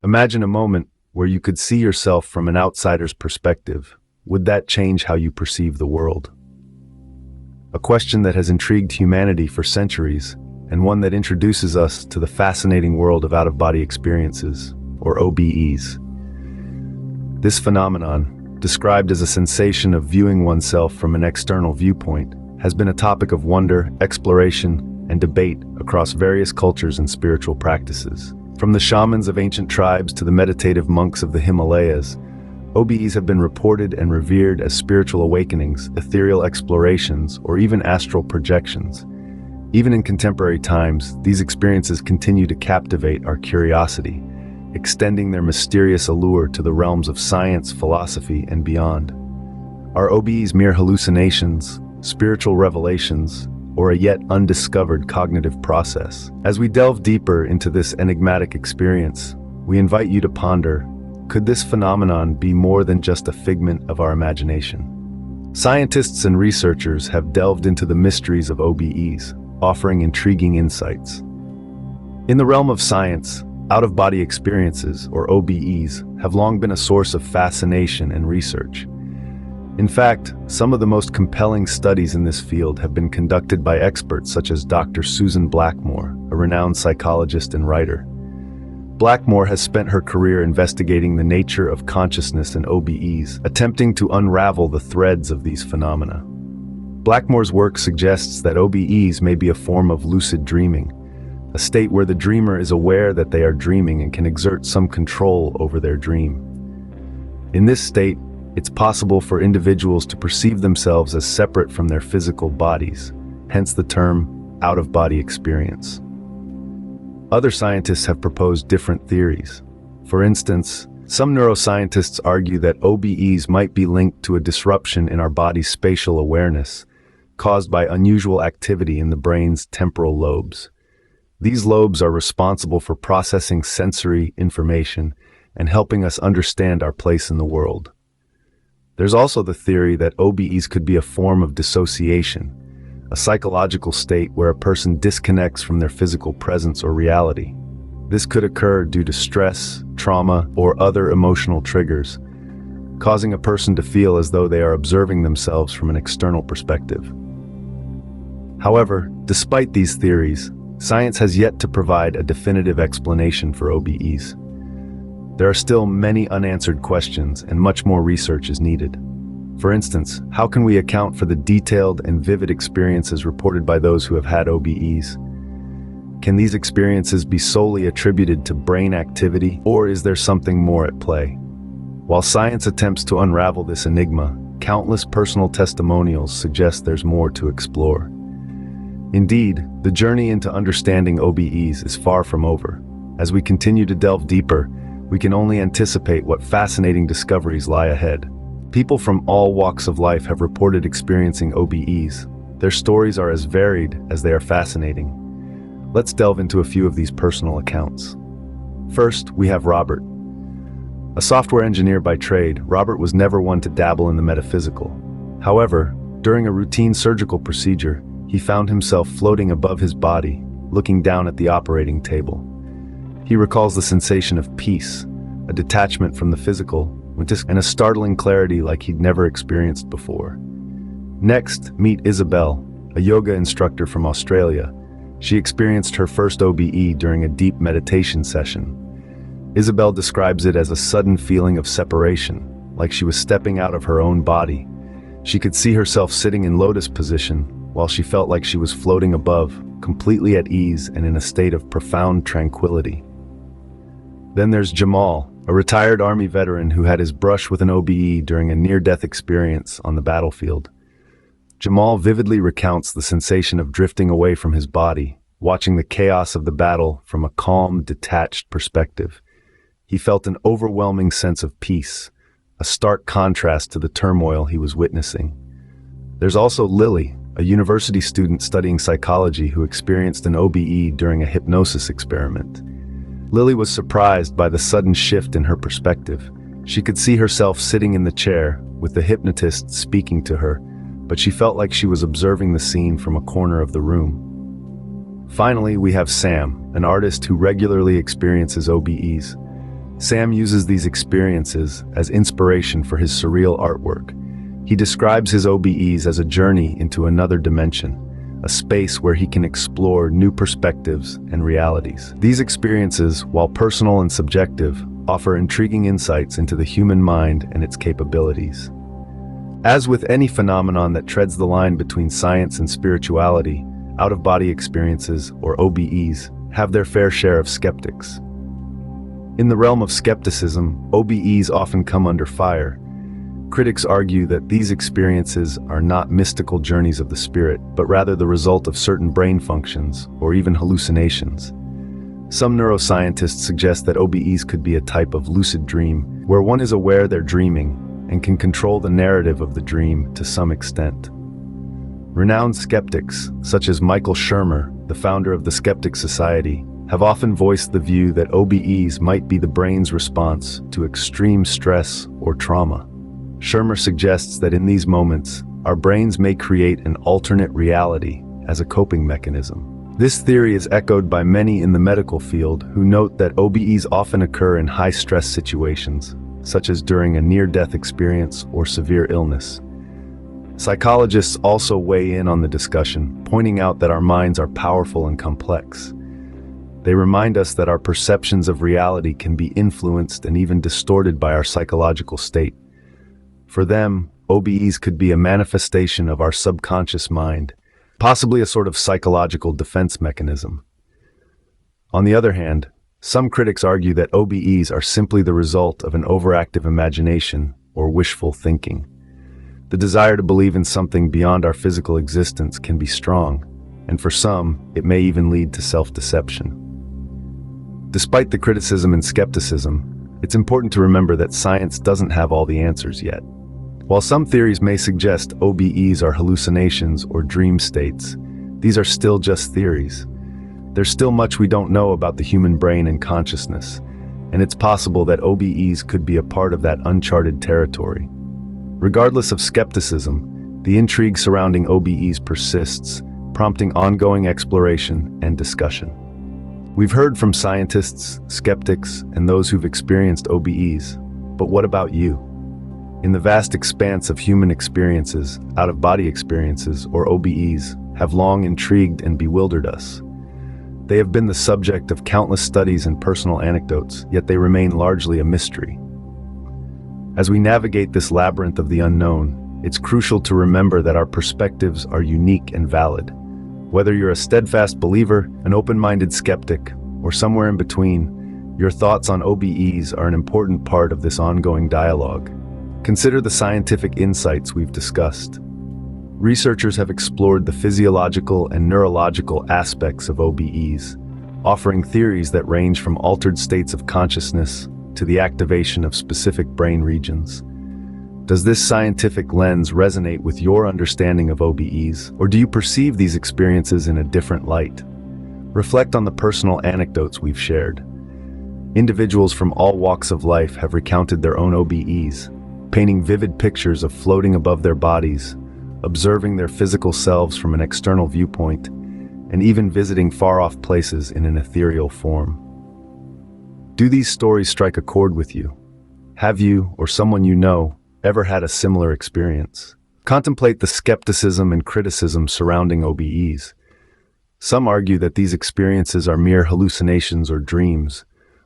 Imagine a moment where you could see yourself from an outsider's perspective. Would that change how you perceive the world? A question that has intrigued humanity for centuries, and one that introduces us to the fascinating world of out-of-body experiences, or OBEs. This phenomenon, described as a sensation of viewing oneself from an external viewpoint, has been a topic of wonder, exploration, and debate across various cultures and spiritual practices. From the shamans of ancient tribes to the meditative monks of the Himalayas, OBEs have been reported and revered as spiritual awakenings, ethereal explorations, or even astral projections. Even in contemporary times, these experiences continue to captivate our curiosity, extending their mysterious allure to the realms of science, philosophy, and beyond. Are OBEs mere hallucinations, spiritual revelations, or a yet undiscovered cognitive process? As we delve deeper into this enigmatic experience, we invite you to ponder, could this phenomenon be more than just a figment of our imagination? Scientists and researchers have delved into the mysteries of OBEs, offering intriguing insights. In the realm of science, out-of-body experiences, or OBEs, have long been a source of fascination and research. In fact, some of the most compelling studies in this field have been conducted by experts such as Dr. Susan Blackmore, a renowned psychologist and writer. Blackmore has spent her career investigating the nature of consciousness and OBEs, attempting to unravel the threads of these phenomena. Blackmore's work suggests that OBEs may be a form of lucid dreaming, a state where the dreamer is aware that they are dreaming and can exert some control over their dream. In this state, it's possible for individuals to perceive themselves as separate from their physical bodies, hence the term out-of-body experience. Other scientists have proposed different theories. For instance, some neuroscientists argue that OBEs might be linked to a disruption in our body's spatial awareness, caused by unusual activity in the brain's temporal lobes. These lobes are responsible for processing sensory information and helping us understand our place in the world. There's also the theory that OBEs could be a form of dissociation, a psychological state where a person disconnects from their physical presence or reality. This could occur due to stress, trauma, or other emotional triggers, causing a person to feel as though they are observing themselves from an external perspective. However, despite these theories, science has yet to provide a definitive explanation for OBEs. There are still many unanswered questions, and much more research is needed. For instance, how can we account for the detailed and vivid experiences reported by those who have had OBEs? Can these experiences be solely attributed to brain activity, or is there something more at play? While science attempts to unravel this enigma, countless personal testimonials suggest there's more to explore. Indeed, the journey into understanding OBEs is far from over. As we continue to delve deeper, we can only anticipate what fascinating discoveries lie ahead. People from all walks of life have reported experiencing OBEs. Their stories are as varied as they are fascinating. Let's delve into a few of these personal accounts. First, we have Robert. A software engineer by trade, Robert was never one to dabble in the metaphysical. However, during a routine surgical procedure, he found himself floating above his body, looking down at the operating table. He recalls the sensation of peace, a detachment from the physical, and a startling clarity like he'd never experienced before. Next, meet Isabel, a yoga instructor from Australia. She experienced her first OBE during a deep meditation session. Isabel describes it as a sudden feeling of separation, like she was stepping out of her own body. She could see herself sitting in lotus position, while she felt like she was floating above, completely at ease and in a state of profound tranquility. Then there's Jamal, a retired Army veteran who had his brush with an OBE during a near-death experience on the battlefield. Jamal vividly recounts the sensation of drifting away from his body, watching the chaos of the battle from a calm, detached perspective. He felt an overwhelming sense of peace, a stark contrast to the turmoil he was witnessing. There's also Lily, a university student studying psychology who experienced an OBE during a hypnosis experiment. Lily was surprised by the sudden shift in her perspective. She could see herself sitting in the chair, with the hypnotist speaking to her, but she felt like she was observing the scene from a corner of the room. Finally, we have Sam, an artist who regularly experiences OBEs. Sam uses these experiences as inspiration for his surreal artwork. He describes his OBEs as a journey into another dimension, a space where he can explore new perspectives and realities. These experiences, while personal and subjective, offer intriguing insights into the human mind and its capabilities. As with any phenomenon that treads the line between science and spirituality, out-of-body experiences, or OBEs, have their fair share of skeptics. In the realm of skepticism, OBEs often come under fire. Critics argue that these experiences are not mystical journeys of the spirit, but rather the result of certain brain functions, or even hallucinations. Some neuroscientists suggest that OBEs could be a type of lucid dream, where one is aware they're dreaming and can control the narrative of the dream to some extent. Renowned skeptics, such as Michael Shermer, the founder of the Skeptics Society, have often voiced the view that OBEs might be the brain's response to extreme stress or trauma. Shermer suggests that in these moments, our brains may create an alternate reality as a coping mechanism. This theory is echoed by many in the medical field who note that OBEs often occur in high-stress situations, such as during a near-death experience or severe illness. Psychologists also weigh in on the discussion, pointing out that our minds are powerful and complex. They remind us that our perceptions of reality can be influenced and even distorted by our psychological state. For them, OBEs could be a manifestation of our subconscious mind, possibly a sort of psychological defense mechanism. On the other hand, some critics argue that OBEs are simply the result of an overactive imagination or wishful thinking. The desire to believe in something beyond our physical existence can be strong, and for some, it may even lead to self-deception. Despite the criticism and skepticism, it's important to remember that science doesn't have all the answers yet. While some theories may suggest OBEs are hallucinations or dream states, these are still just theories. There's still much we don't know about the human brain and consciousness, and it's possible that OBEs could be a part of that uncharted territory. Regardless of skepticism, the intrigue surrounding OBEs persists, prompting ongoing exploration and discussion. We've heard from scientists, skeptics, and those who've experienced OBEs, but what about you? In the vast expanse of human experiences, out-of-body experiences, or OBEs, have long intrigued and bewildered us. They have been the subject of countless studies and personal anecdotes, yet they remain largely a mystery. As we navigate this labyrinth of the unknown, it's crucial to remember that our perspectives are unique and valid. Whether you're a steadfast believer, an open-minded skeptic, or somewhere in between, your thoughts on OBEs are an important part of this ongoing dialogue. Consider the scientific insights we've discussed. Researchers have explored the physiological and neurological aspects of OBEs, offering theories that range from altered states of consciousness to the activation of specific brain regions. Does this scientific lens resonate with your understanding of OBEs, or do you perceive these experiences in a different light? Reflect on the personal anecdotes we've shared. Individuals from all walks of life have recounted their own OBEs, painting vivid pictures of floating above their bodies, observing their physical selves from an external viewpoint, and even visiting far-off places in an ethereal form. Do these stories strike a chord with you? Have you, or someone you know, ever had a similar experience? Contemplate the skepticism and criticism surrounding OBEs. Some argue that these experiences are mere hallucinations or dreams,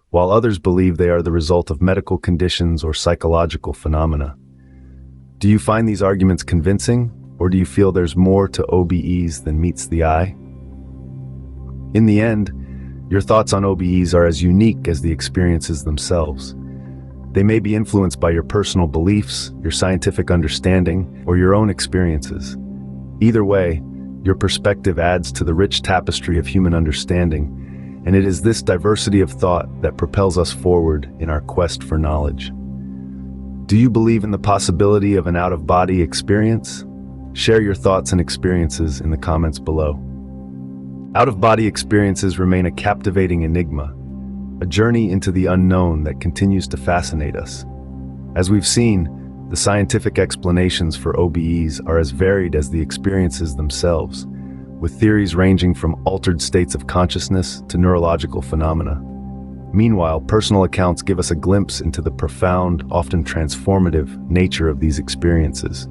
while others believe they are the result of medical conditions or psychological phenomena. Do you find these arguments convincing, or do you feel there's more to OBEs than meets the eye? In the end, your thoughts on OBEs are as unique as the experiences themselves. They may be influenced by your personal beliefs, your scientific understanding, or your own experiences. Either way, your perspective adds to the rich tapestry of human understanding, and it is this diversity of thought that propels us forward in our quest for knowledge. Do you believe in the possibility of an out-of-body experience? Share your thoughts and experiences in the comments below. Out-of-body experiences remain a captivating enigma, a journey into the unknown that continues to fascinate us. As we've seen, the scientific explanations for OBEs are as varied as the experiences themselves, with theories ranging from altered states of consciousness to neurological phenomena. Meanwhile, personal accounts give us a glimpse into the profound, often transformative nature of these experiences.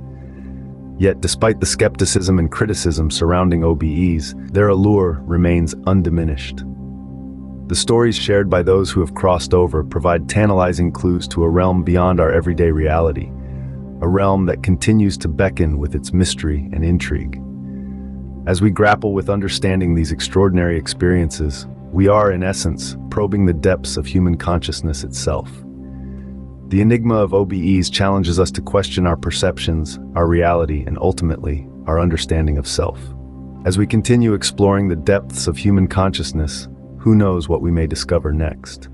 Yet, despite the skepticism and criticism surrounding OBEs, their allure remains undiminished. The stories shared by those who have crossed over provide tantalizing clues to a realm beyond our everyday reality, a realm that continues to beckon with its mystery and intrigue. As we grapple with understanding these extraordinary experiences, we are, in essence, probing the depths of human consciousness itself. The enigma of OBEs challenges us to question our perceptions, our reality, and ultimately, our understanding of self. As we continue exploring the depths of human consciousness, who knows what we may discover next?